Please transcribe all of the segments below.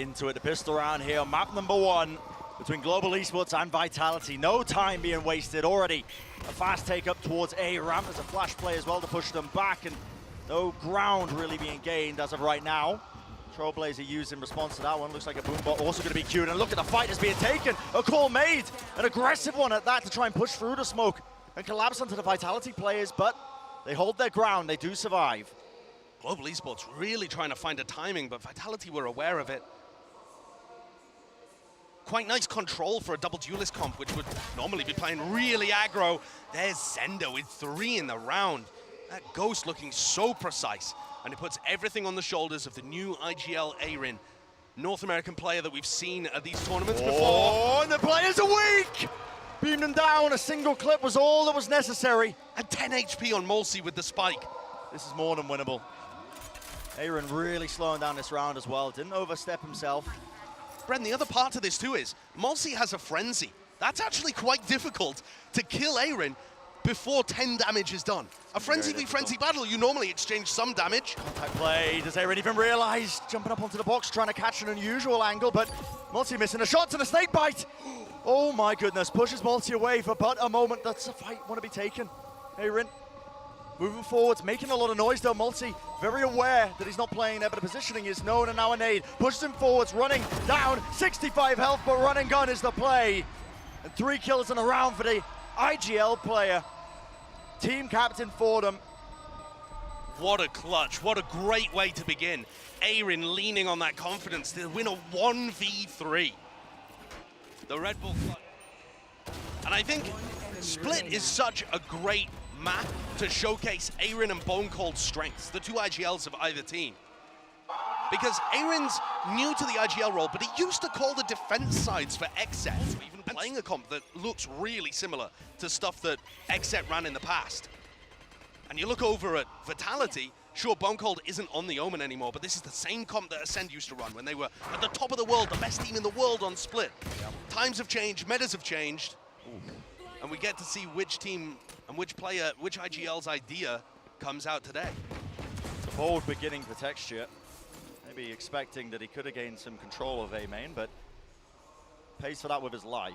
into it. The pistol round here, map number 1 between Global Esports and Vitality. No time being wasted already. A fast take up towards A ramp. There's a flash play as well to push them back, and no ground really being gained as of right now. Trailblazer used in response to that one. Looks like a boombot also going to be queued. And look at the fight that's being taken. A call made, an aggressive one at that to try and push through the smoke and collapse onto the Vitality players, but they hold their ground. They do survive. Global Esports really trying to find a timing, but Vitality were aware of it. Quite nice control for a double duelist comp, which would normally be playing really aggro. There's Zendo with 3 in the round. That Ghost looking so precise, and it puts everything on the shoulders of the new IGL Aaron, North American player that we've seen at these tournaments before. Oh, and the players are weak! Beam them down, a single clip was all that was necessary. And 10 HP on Molsey with the spike. This is more than winnable. Aaron really slowing down this round as well, didn't overstep himself. Bren, the other part to this too is, Molsey has a frenzy. That's actually quite difficult to kill Aaron before 10 damage is done. A frenzy v frenzy battle, you normally exchange some damage. Contact play, does Aaron even realize? Jumping up onto the box, trying to catch an unusual angle, but Molsey missing a shot to the snake bite. Oh my goodness, pushes Molsey away for but a moment. That's a fight want to be taken. Aaron moving forwards, making a lot of noise though. Molsey very aware that he's not playing there, but the positioning is known, and now a nade. Pushes him forwards, running down, 65 health, but run and gun is the play. And 3 kills in a round for the IGL player. Team captain for them. What a clutch, what a great way to begin. Aaron leaning on that confidence to win a 1v3. The Red Bull clutch. And I think Split is such a great map to showcase Aaron and Bone Cold's strengths, the 2 IGLs of either team. Because Aaron's new to the IGL role, but he used to call the defense sides for XSET, even playing a comp that looks really similar to stuff that XSET ran in the past. And you look over at Vitality, sure, Bone Cold isn't on the Omen anymore, but this is the same comp that Ascend used to run when they were at the top of the world, the best team in the world on Split. Yep. Times have changed, metas have changed, and we get to see which team and which player, which IGL's idea comes out today. The bold beginning for Texture. Maybe expecting that he could have gained some control of A main, but pays for that with his life.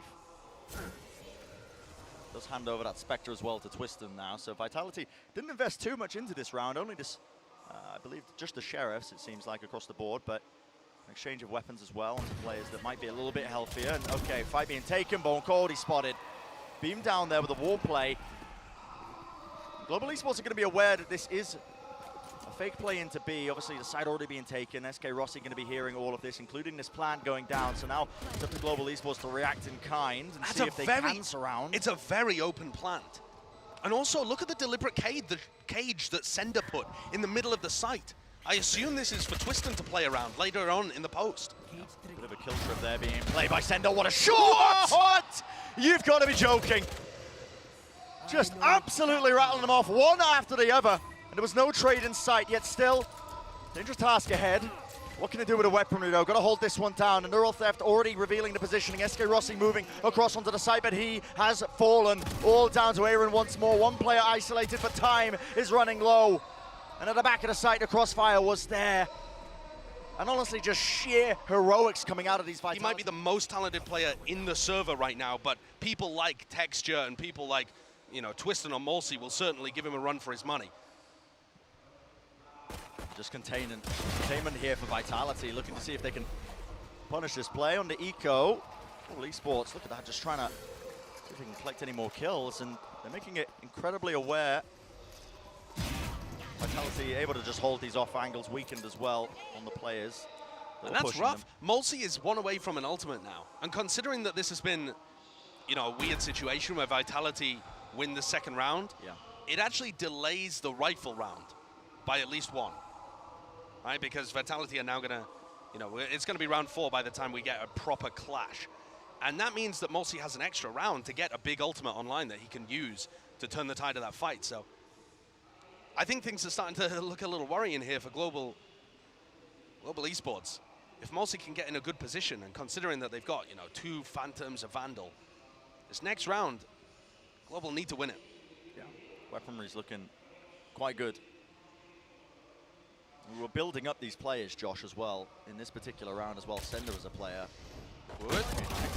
Does hand over that Spectre as well to Twiston now, so Vitality didn't invest too much into this round, only this, I believe, just the Sheriffs, it seems like, across the board, but an exchange of weapons as well onto players that might be a little bit healthier. And okay, fight being taken, Bone Cold, he spotted. Beam down there with a wall play. Global Esports are going to be aware that this is a fake play into B. Obviously, the side already being taken. SK Rossi going to be hearing all of this, including this plant going down. So now it's up to Global Esports to react in kind and see if they can surround. It's a very open plant. And also, look at the deliberate cage that Sender put in the middle of the site. I assume this is for Twiston to play around later on in the post. Bit of a kill trip there being played by Sender. What a shot! What? You've got to be joking. Just absolutely rattling them off, one after the other. And there was no trade in sight, yet still, dangerous task ahead. What can they do with a weaponry though? Got to hold this one down. And Neural Theft already revealing the positioning. SK Rossi moving across onto the site, but he has fallen. All down to Aaron once more. One player isolated, but time is running low. And at the back of the site, the crossfire was there. And honestly, just sheer heroics coming out of these Vitality. He might be the most talented player in the server right now, but people like Texture and people like, you know, Twiston or Molsey will certainly give him a run for his money. Just containment here for Vitality, looking to see if they can punish this play on the eco. Oh, Esports, look at that, just trying to see if they can collect any more kills, and they're making it incredibly aware. Vitality able to just hold these off angles, weakened as well on the players. And that's rough. Molsey is one away from an ultimate now. And considering that this has been, you know, a weird situation where Vitality win the second round, it actually delays the rifle round by at least one. Right? Because Vitality are now going to, you know, it's going to be round 4 by the time we get a proper clash. And that means that Molsey has an extra round to get a big ultimate online that he can use to turn the tide of that fight. So I think things are starting to look a little worrying here for Global Esports. If Molsey can get in a good position, and considering that they've got, you know, 2 Phantoms, a Vandal, this next round, Global need to win it. Yeah, weaponry's looking quite good. We were building up these players, Josh, as well, in this particular round as well. Sender as a player. Would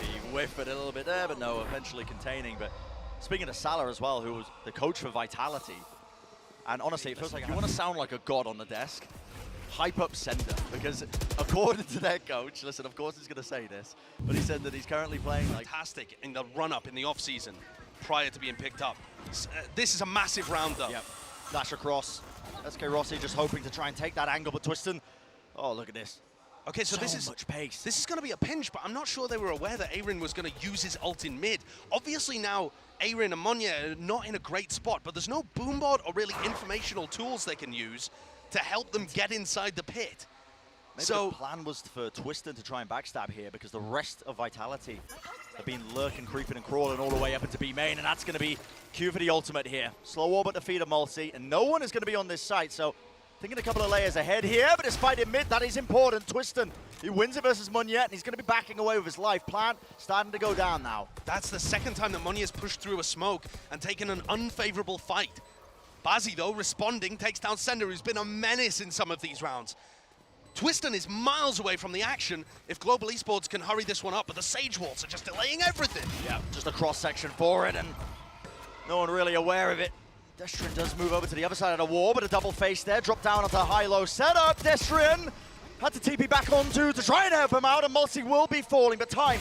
he whiff it a little bit there, but no, eventually containing. But speaking to Salah as well, who was the coach for Vitality, and honestly, it feels like you want to sound like a god on the desk. Hype up Sender, because according to their coach, listen, of course he's going to say this, but he said that he's currently playing like fantastic in the run-up in the off-season prior to being picked up. This is a massive round, though. Yep. Dash across. SK Rossi just hoping to try and take that angle, but Twiston, oh, look at this. Okay, so this is much pace. This is going to be a pinch, but I'm not sure they were aware that Aaron was going to use his ult in mid. Obviously now, Aaron and Monya are not in a great spot, but there's no boomboard or really informational tools they can use to help them get inside the pit. Maybe so the plan was for Twiston to try and backstab here because the rest of Vitality have been lurking, creeping, and crawling all the way up into B main, and that's going to be Q for the ultimate here. Slow war but defeat a multi, and no one is going to be on this site, so thinking a couple of layers ahead here, but despite in mid, that is important. Twiston, he wins it versus Munyet, and he's going to be backing away with his life. Plan starting to go down now. That's the second time that Munyet's pushed through a smoke and taken an unfavorable fight. Bazzi, though, responding, takes down Sender, who's been a menace in some of these rounds. Twiston is miles away from the action if Global Esports can hurry this one up, but the Sage Walls are just delaying everything. Yeah, just a cross-section for it, and no one really aware of it. Destrian does move over to the other side of the wall, but a double face there, drop down onto a high-low setup. Destrian had to TP back onto to try and help him out, and Multi will be falling, but time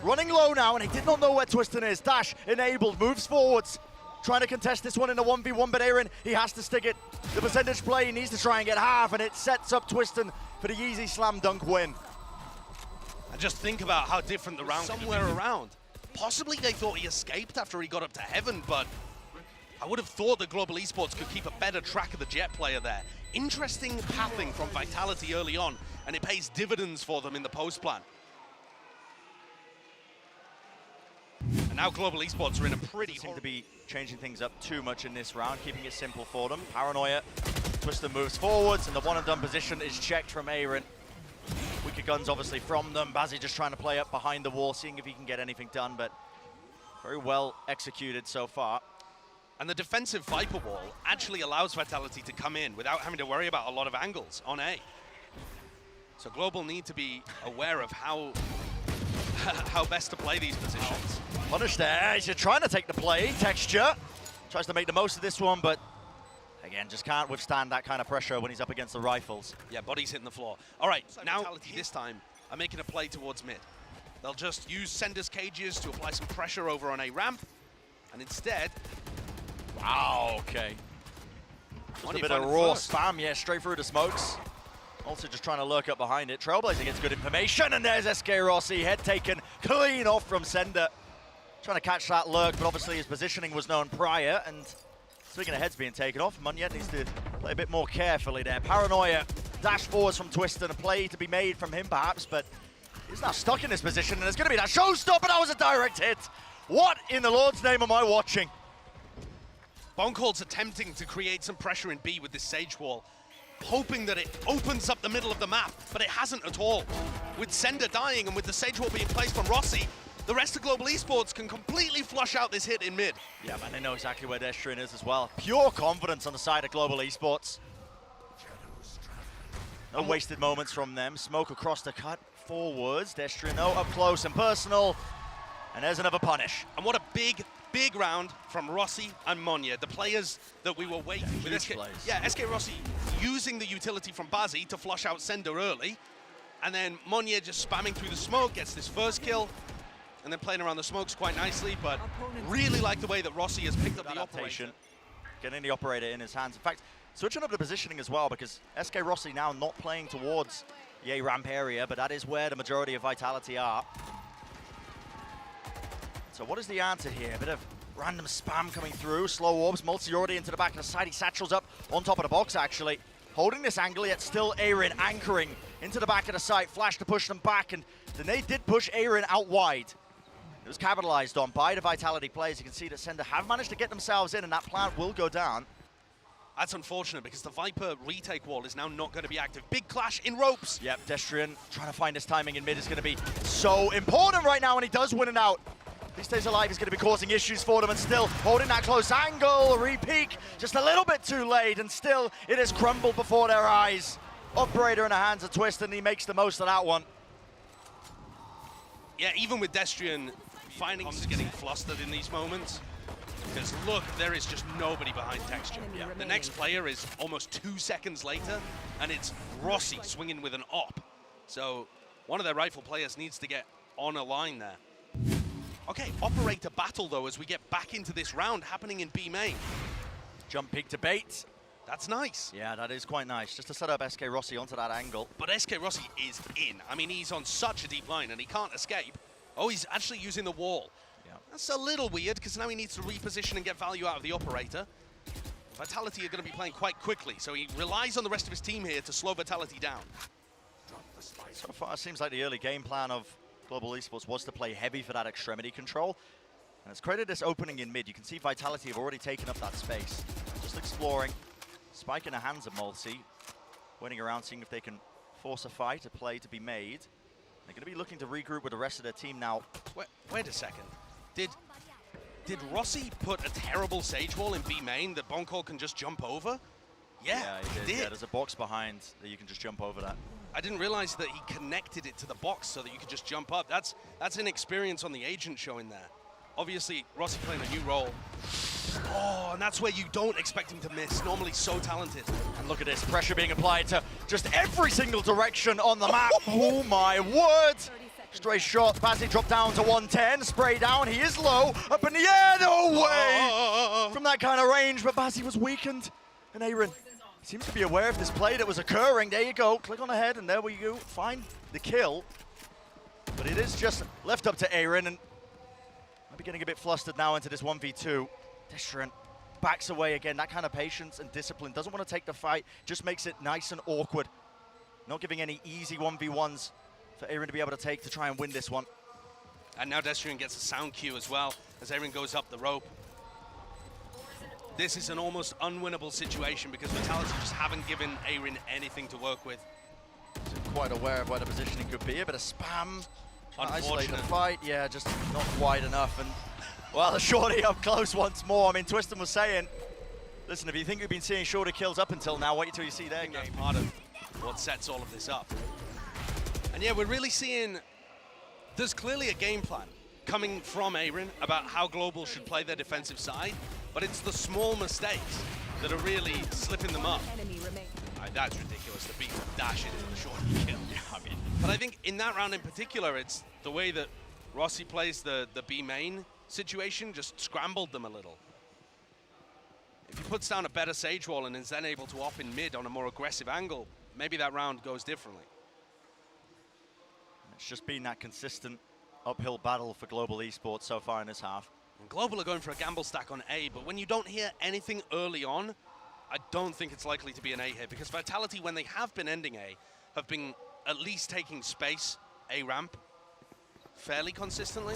running low now, and he did not know where Twiston is. Dash enabled, moves forwards. Trying to contest this one in a 1v1, but Aaron, he has to stick it. The percentage play, he needs to try and get half, and it sets up Twiston for the easy slam dunk win. And just think about how different the round somewhere around. Possibly they thought he escaped after he got up to heaven, but I would have thought that Global Esports could keep a better track of the Jet player there. Interesting pathing from Vitality early on, and it pays dividends for them in the post plan. And now Global Esports are in a pretty seem to be changing things up too much in this round, keeping it simple for them. Paranoia, Twiston moves forwards, and the one and done position is checked from Aaron. Weaker guns obviously from them. Bazzi just trying to play up behind the wall, seeing if he can get anything done, but very well executed so far. And the defensive Viper wall actually allows Vitality to come in without having to worry about a lot of angles on A. So Global need to be aware of how best to play these positions. Punish there, he's trying to take the play. Texture tries to make the most of this one, but again, just can't withstand that kind of pressure when he's up against the rifles. Yeah, body's hitting the floor. All right, now Vitality this time are making a play towards mid. They'll just use Sender's cages to apply some pressure over on A ramp, and instead... Wow, okay. Just a bit of raw spam, yeah, straight through the smokes. Also just trying to lurk up behind it. Trailblazer gets good information, and there's SK Rossi, head taken clean off from Sender. Trying to catch that lurk, but obviously his positioning was known prior, and speaking of heads being taken off, Munyet needs to play a bit more carefully there. Paranoia, dash forwards from Twiston, a play to be made from him perhaps, but he's now stuck in this position, and there's going to be that showstopper. That was a direct hit. What in the Lord's name am I watching? Bonecold's attempting to create some pressure in B with this Sage Wall, hoping that it opens up the middle of the map, but it hasn't at all. With Sender dying and with the Sage Wall being placed from Rossi, the rest of Global Esports can completely flush out this hit in mid. Yeah, man, they know exactly where Destrian is as well. Pure confidence on the side of Global Esports. No wasted moments from them. Smoke across the cut, forwards. Destrian, no, up close and personal. And there's another punish. And what a big round from Rossi and Monya, the players that we were waiting with. SK Rossi using the utility from Bazzi to flush out Sender early, and then Monya just spamming through the smoke, gets this first kill, and then playing around the smokes quite nicely, but really like the way that Rossi has picked up the operation. Getting the operator in his hands. In fact, switching up the positioning as well, because SK Rossi now not playing towards the A ramp area, but that is where the majority of Vitality are. So what is the answer here? A bit of random spam coming through. Slow orbs, Multi already into the back of the side. He satchels up on top of the box, actually. Holding this angle, yet still Aaron anchoring into the back of the site. Flash to push them back, and then they did push Aaron out wide. It was capitalized on by the Vitality players. You can see that Sender have managed to get themselves in, and that plant will go down. That's unfortunate, because the Viper retake wall is now not going to be active. Big clash in ropes. Yep, Destrian trying to find his timing in mid is going to be so important right now, and he does win it out. If he stays alive, he's going to be causing issues for them, and still holding that close angle. Re-peek, just a little bit too late, and still it has crumbled before their eyes. Operator in the hands of Twist, and he makes the most of that one. Yeah, even with Destrian finding he's getting flustered in these moments. Because look, there is just nobody behind Texture. Yeah. The next player is almost 2 seconds later, and it's Rossi swinging with an op. So one of their rifle players needs to get on a line there. Okay, operator battle though as we get back into this round happening in B main. Jump peek to bait. That's nice. Yeah, that is quite nice, just to set up SK Rossi onto that angle. But SK Rossi is in. I mean, he's on such a deep line and he can't escape. Oh, he's actually using the wall. Yeah. That's a little weird because now he needs to reposition and get value out of the operator. Vitality are going to be playing quite quickly, so he relies on the rest of his team here to slow Vitality down. So far, it seems like the early game plan of Global Esports was to play heavy for that extremity control. And it's created this opening in mid. You can see Vitality have already taken up that space. Just exploring. Spike in the hands of Multi. Waiting around, seeing if they can force a fight, a play to be made. They're going to be looking to regroup with the rest of their team now. Wait a second. Did Rossi put a terrible Sage Wall in B main that Bonkor can just jump over? Yeah, he did. Yeah, there's a box behind that you can just jump over that. I didn't realize that he connected it to the box so that you could just jump up. That's an experience on the agent showing there. Obviously, Rossi playing a new role. Oh, and that's where you don't expect him to miss. Normally so talented. And look at this, pressure being applied to just every single direction on the map. Oh my word! Straight shot, Bazzi dropped down to 110, spray down, he is low, up in the air, no way! From that kind of range, but Bazzi was weakened. And Aaron seems to be aware of this play that was occurring. There you go, click on the head, and there we go, find the kill. But it is just left up to Aaron, and might be getting a bit flustered now into this 1v2. Destrian backs away again, that kind of patience and discipline. Doesn't want to take the fight, just makes it nice and awkward. Not giving any easy 1v1s for Aaron to be able to take to try and win this one. And now Destrian gets a sound cue as well as Aaron goes up the rope. This is an almost unwinnable situation because Vitality just haven't given Aaron anything to work with. Quite aware of where the positioning could be, a bit of spam. Isolate the Unfortunate. fight, yeah, just not quite enough. And well, the Shorty up close once more. I mean, Twiston was saying, listen, if you think you've been seeing shorter kills up until now, wait till you see their game. That's part of what sets all of this up. And yeah, we're really seeing there's clearly a game plan coming from Aaron about how Global should play their defensive side, but it's the small mistakes that are really slipping them up. That's ridiculous, the beat dash into the shorty kill. Yeah, I mean, but I think in that round in particular, it's the way that Rossi plays the B main situation just scrambled them a little. If he puts down a better Sage Wall and is then able to op in mid on a more aggressive angle, maybe that round goes differently. It's just been that consistent uphill battle for Global Esports so far in this half. And Global are going for a gamble stack on A, but when you don't hear anything early on, I don't think it's likely to be an A here, because Vitality, when they have been ending A, have been at least taking space A ramp fairly consistently.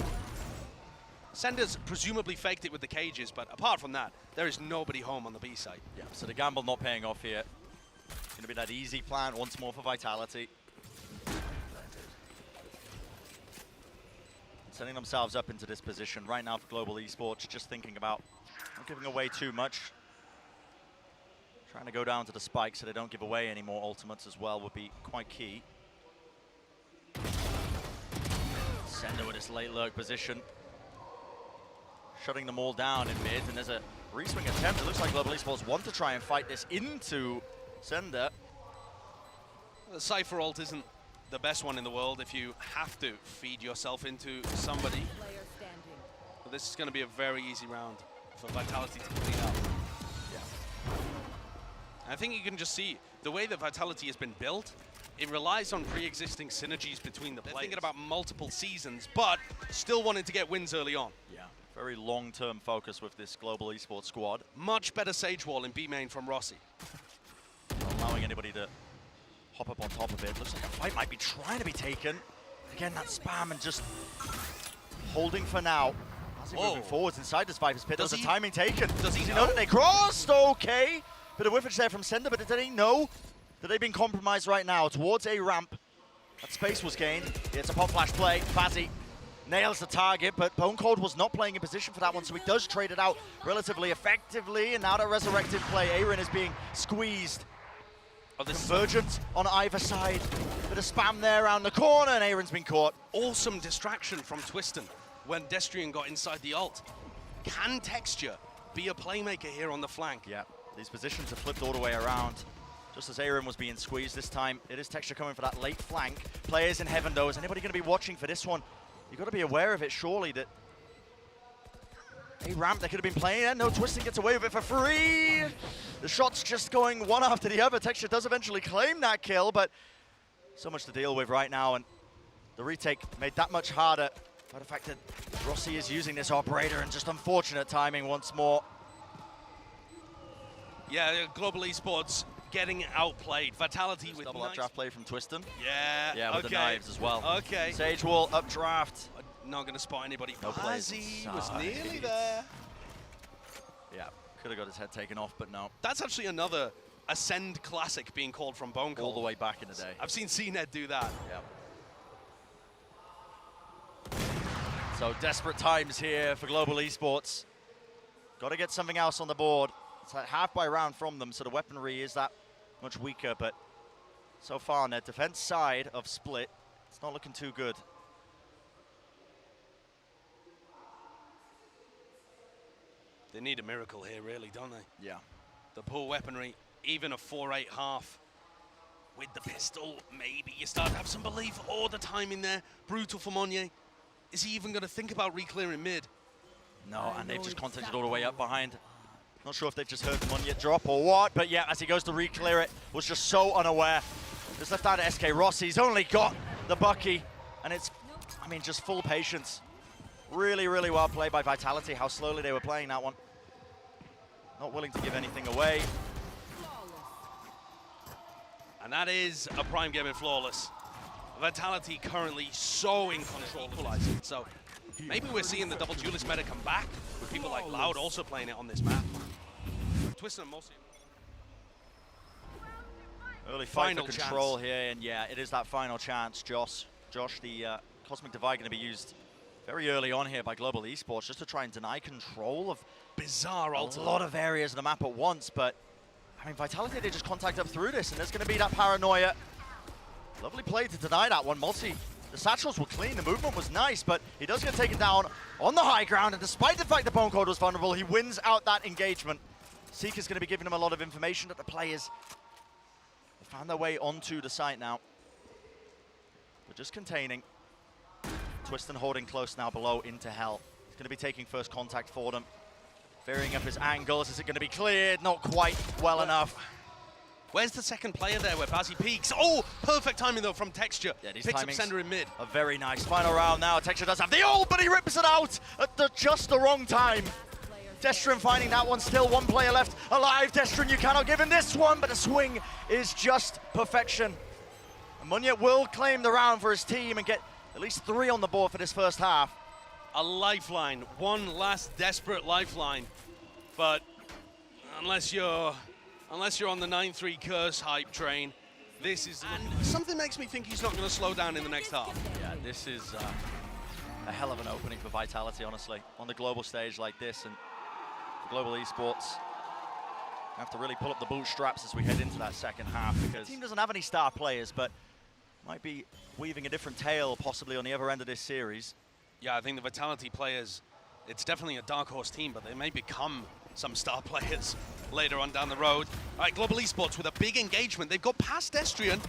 Sender's presumably faked it with the cages, but apart from that, there is nobody home on the B side. Yeah, so the gamble not paying off here. It's going to be that easy plan once more for Vitality. Setting themselves up into this position right now for Global Esports, just thinking about not giving away too much. Trying to go down to the spike so they don't give away any more ultimates as well would be quite key. Sender with his late lurk position. Shutting them all down in mid, and there's a re-swing attempt. It looks like Global Esports want to try and fight this into Sender. The Cypher ult isn't the best one in the world if you have to feed yourself into somebody. But this is going to be a very easy round for Vitality to clean up. I think you can just see the way that Vitality has been built, it relies on pre-existing synergies between the players. They're thinking about multiple seasons, but still wanting to get wins early on. Yeah, very long-term focus with this Global Esports squad. Much better Sage Wall in B main from Rossi. Not allowing anybody to hop up on top of it. Looks like a fight might be trying to be taken. Again, that spam and just holding for now. As he moving forwards inside this Viper's pit, there's a timing taken. Does he know that they crossed? Okay. Bit of whiffage there from Sender, but did he know that they've been compromised right now towards a ramp? That space was gained. It's a pop flash play. Bazzi nails the target, but Bone Cold was not playing in position for that one, so he does trade it out relatively effectively, and now the resurrected play, Aaron is being squeezed. Convergence on either side. Bit of spam there around the corner, and Aaron's been caught. Awesome distraction from Twiston when Destrian got inside the ult. Can Texture be a playmaker here on the flank? Yeah, these positions are flipped all the way around. Just as Aaron was being squeezed this time, it is Texture coming for that late flank. Players in heaven though, is anybody going to be watching for this one? You've got to be aware of it, surely, that a ramp they could have been playing there. No, Twiston gets away with it for free. The shot's just going one after the other. Texture does eventually claim that kill, but so much to deal with right now, and the retake made that much harder by the fact that Rossi is using this operator, and just unfortunate timing once more. Yeah, Global Esports getting outplayed. Vitality with double nice updraft play from Twiston. Yeah, with the knives as well. Okay. Sage Wall, updraft. Not going to spot anybody. No players Bazzi was inside. nearly there. Yeah, could have got his head taken off, but no. That's actually another Ascend classic being called from Bone Cold. All the way back in the day. I've seen CNED do that. Yeah. So desperate times here for Global Esports. Got to get something else on the board. It's like half by round from them, so the weaponry is that much weaker, but so far on their defense side of Split, it's not looking too good. They need a miracle here, really, don't they? Yeah. The poor weaponry, even a 4-8 half. With the pistol, maybe you start to have some belief. Oh, the timing there, brutal for Monye. Is he even going to think about re-clearing mid? No, and they've just contacted all the way up behind. Not sure if they've just heard the Monye drop or what, but yeah, as he goes to re-clear it, was just so unaware. Just left out of SK Rossi. He's only got the Bucky, and it's, I mean, just full patience. Really, really well played by Vitality, how slowly they were playing that one. Not willing to give anything away. And that is a prime game in Flawless. Vitality currently so in control of equalizing. So maybe we're seeing the double duelist meta come back with people like Loud also playing it on this map. Twiston and mostly. Early fight for control here, and yeah, it is that final chance. Josh, the Cosmic Divide going to be used very early on here by Global Esports just to try and deny control of bizarre a lot of areas of the map at once, but I mean, Vitality, they just contact up through this, and there's going to be that paranoia. Lovely play to deny that one. Multi, the satchels were clean, the movement was nice, but he does get taken down on the high ground, and despite the fact that Bone Cold was vulnerable, he wins out that engagement. Seeker's going to be giving him a lot of information that the players have found their way onto the site now. But just containing. Twiston holding close now below into Hell. He's going to be taking first contact for them. Varying up his angles. Is it going to be cleared? Not quite well enough. Where's the second player there where Bazzi peeks? Oh, perfect timing though from Texture. Yeah, picks up Sender in mid. A very nice final round now. Texture does have the ult, but he rips it out at just the wrong time. Destrin finding that one, still one player left alive. Destrin, you cannot give him this one, but the swing is just perfection. And Monye will claim the round for his team and get at least 3 on the board for this first half. A lifeline, one last desperate lifeline. But unless you're on the 9-3 curse hype train, this is... And something makes me think he's not going to slow down in the next half. Yeah, this is a hell of an opening for Vitality, honestly, on the global stage like this. And for Global Esports, have to really pull up the bootstraps as we head into that second half, because the team doesn't have any star players, but might be weaving a different tale possibly on the other end of this series. Yeah, I think the Vitality players, it's definitely a dark horse team, but they may become some star players later on down the road. All right, Global Esports with a big engagement. They've got past Estrian.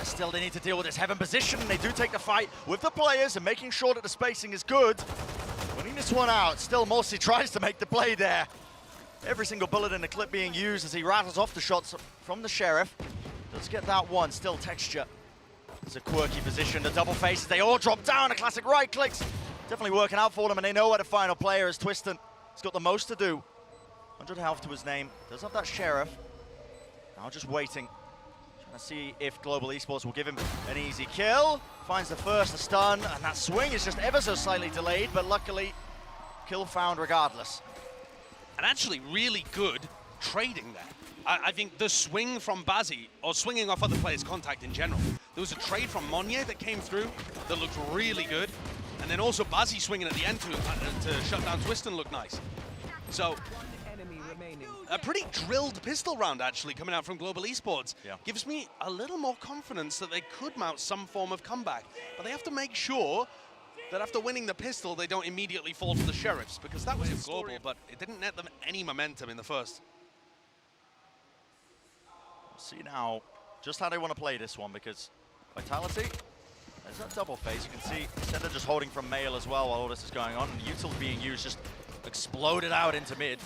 Still, they need to deal with this heaven position, and they do take the fight with the players and making sure that the spacing is good. Winning this one out, still Morsi tries to make the play there. Every single bullet in the clip being used as he rattles off the shots from the Sheriff. Does get that one, still Texture. It's a quirky position, the double faces, they all drop down, a classic right clicks. Definitely working out for them, and they know where the final player is. Twiston, he's got the most to do. 100 health to his name, does have that Sheriff. Now just waiting. Trying to see if Global Esports will give him an easy kill. Finds the first, the stun, and that swing is just ever so slightly delayed, but luckily, kill found regardless. And actually really good trading there. I think the swing from Bazzi, or swinging off other players' contact in general, there was a trade from Monye that came through that looked really good. And then also Bazzi swinging at the end to shut down Twist and look nice. So, a pretty drilled pistol round actually coming out from Global Esports. Yeah. Gives me a little more confidence that they could mount some form of comeback. But they have to make sure that after winning the pistol, they don't immediately fall to the Sheriffs, because that was Global, but it didn't net them any momentum in the first. See now just how they want to play this one, because Vitality, there's that double phase. You can see Sender just holding from Mail as well while all this is going on. And Util being used, just exploded out into mid.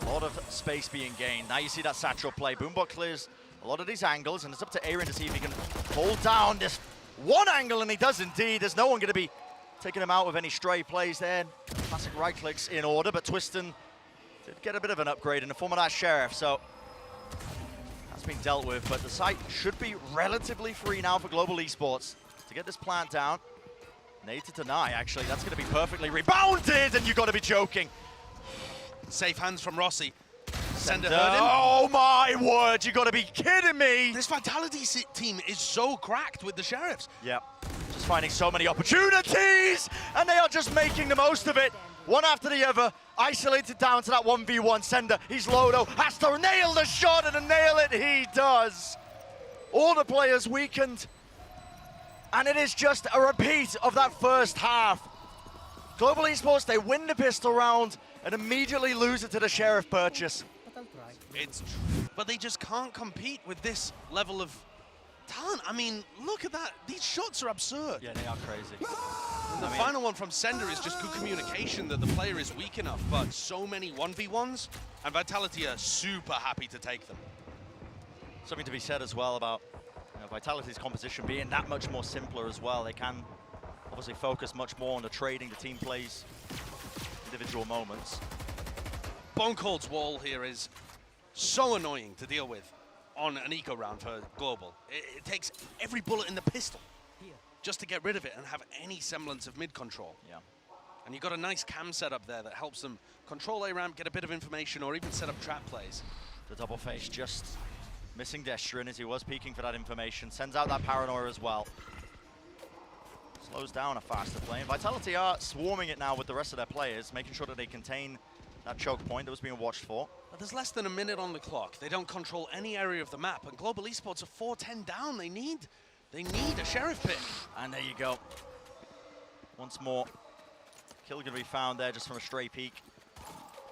A lot of space being gained. Now you see that Satchel play. Boombot clears a lot of these angles, and it's up to Aaron to see if he can hold down this one angle, and he does indeed. There's no one going to be taking him out with any stray plays there. Classic right clicks in order, but Twiston did get a bit of an upgrade in the form of that Sheriff, so that's been dealt with. But the site should be relatively free now for Global Esports to get this plant down. Nade to deny, actually. That's going to be perfectly rebounded, and you've got to be joking. Safe hands from Rossi. Sender. Oh my word, you got to be kidding me. This Vitality team is so cracked with the Sheriffs. Yeah, just finding so many opportunities, and they are just making the most of it. One after the other, isolated down to that 1v1. Sender, he's Lodo, has to nail the shot, and to nail it, he does. All the players weakened, and it is just a repeat of that first half. Global Esports, they win the pistol round and immediately lose it to the Sheriff purchase. It's true, but they just can't compete with this level of talent. I mean, look at that. These shots are absurd. Yeah, they are crazy. The final one from Sender is just good communication that the player is weak enough, but so many 1v1s, and Vitality are super happy to take them. Something to be said as well about Vitality's composition being that much more simpler as well. They can obviously focus much more on the trading the team plays, individual moments. Bone Cold's wall here is so annoying to deal with on an eco round for Global. It takes every bullet in the pistol just to get rid of it and have any semblance of mid control. Yeah. And you've got a nice cam setup there that helps them control A-ramp, get a bit of information, or even set up trap plays. The double face just missing Destrin as he was peeking for that information. Sends out that paranoia as well. Slows down a faster play. And Vitality are swarming it now with the rest of their players, making sure that they contain that choke point that was being watched for. But there's less than a minute on the clock. They don't control any area of the map, and Global Esports are 4-10 down. They need a Sheriff pick. And there you go. Once more, kill going to be found there just from a stray peek.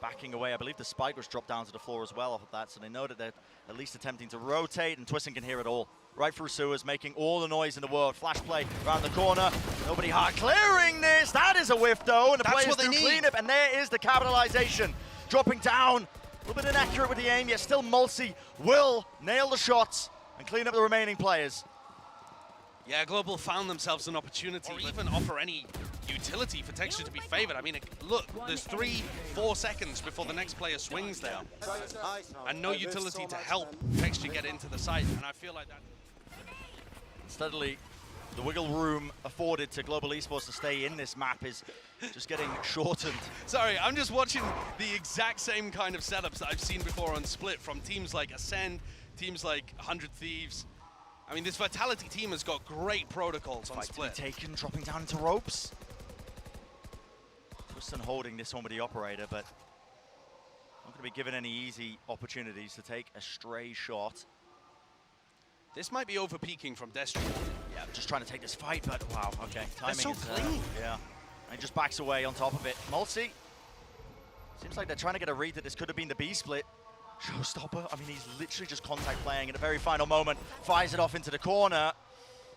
Backing away. I believe the spike was dropped down to the floor as well off of that, so they know that they're at least attempting to rotate, and Twisting can hear it all. Right through sewers, making all the noise in the world. Flash play around the corner. Nobody hard clearing this. That is a whiff though, and the players do clean up, and there is the capitalization. Dropping down, a little bit inaccurate with the aim, yet still Mulsi will nail the shots and clean up the remaining players. Yeah, Global found themselves an opportunity, or even offer any utility for Texture to be favored. I mean, look, there's 3-4 seconds before the next player swings there. And no utility to help Texture get into the site, and I feel like that... Steadily, the wiggle room afforded to Global Esports to stay in this map is just getting shortened. Sorry, I'm just watching the exact same kind of setups that I've seen before on Split from teams like Ascend, teams like 100 Thieves. I mean, this Vitality team has got great protocols on Split. Taken, dropping down into ropes. Twiston holding this one with the operator, but not going to be given any easy opportunities to take a stray shot. This might be over-peaking from Destry. Yeah, just trying to take this fight, but wow, okay. Timing so is, clean. Yeah, and he just backs away on top of it. Multi, seems like they're trying to get a read that this could have been the B split. Showstopper, I mean, he's literally just contact playing at the very final moment, fires it off into the corner.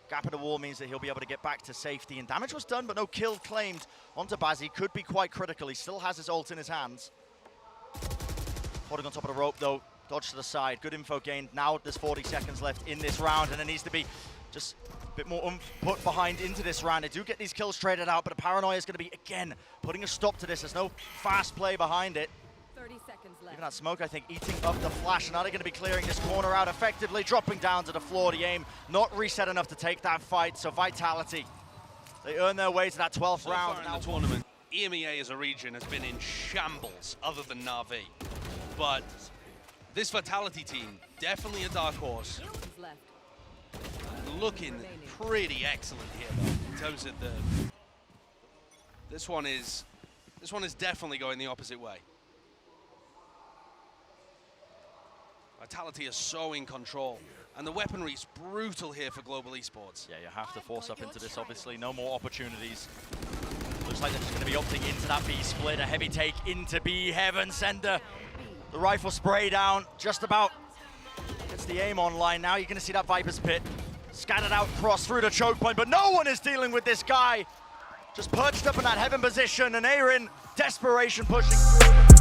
Gap in the wall means that he'll be able to get back to safety, and damage was done, but no kill claimed onto Bazzi. Could be quite critical. He still has his ult in his hands. Holding on top of the rope, though. Dodge to the side. Good info gained. Now there's 40 seconds left in this round, and there needs to be just a bit more oomph put behind into this round. They do get these kills traded out, but the paranoia is going to be, again, putting a stop to this. There's no fast play behind it. 30 seconds left. Even that smoke, I think, eating up the flash. And now they're going to be clearing this corner out effectively, dropping down to the floor. The aim not reset enough to take that fight. So Vitality, they earn their way to that 12th round. So far in the tournament, EMEA as a region has been in shambles other than Na'Vi. But this Vitality team, definitely a dark horse. Left. Looking pretty excellent here, though. terms of the... This one is definitely going the opposite way. Vitality is so in control, and the weaponry is brutal here for Global Esports. Yeah, you have to force up into this, obviously. No more opportunities. Looks like they're just going to be opting into that B split. A heavy take into B. Heaven Sender. The rifle spray down, just about gets the aim online. Now you're going to see that Viper's Pit scattered out, cross through the choke point, but no one is dealing with this guy. Just perched up in that Heaven position, and Aaron, desperation pushing through.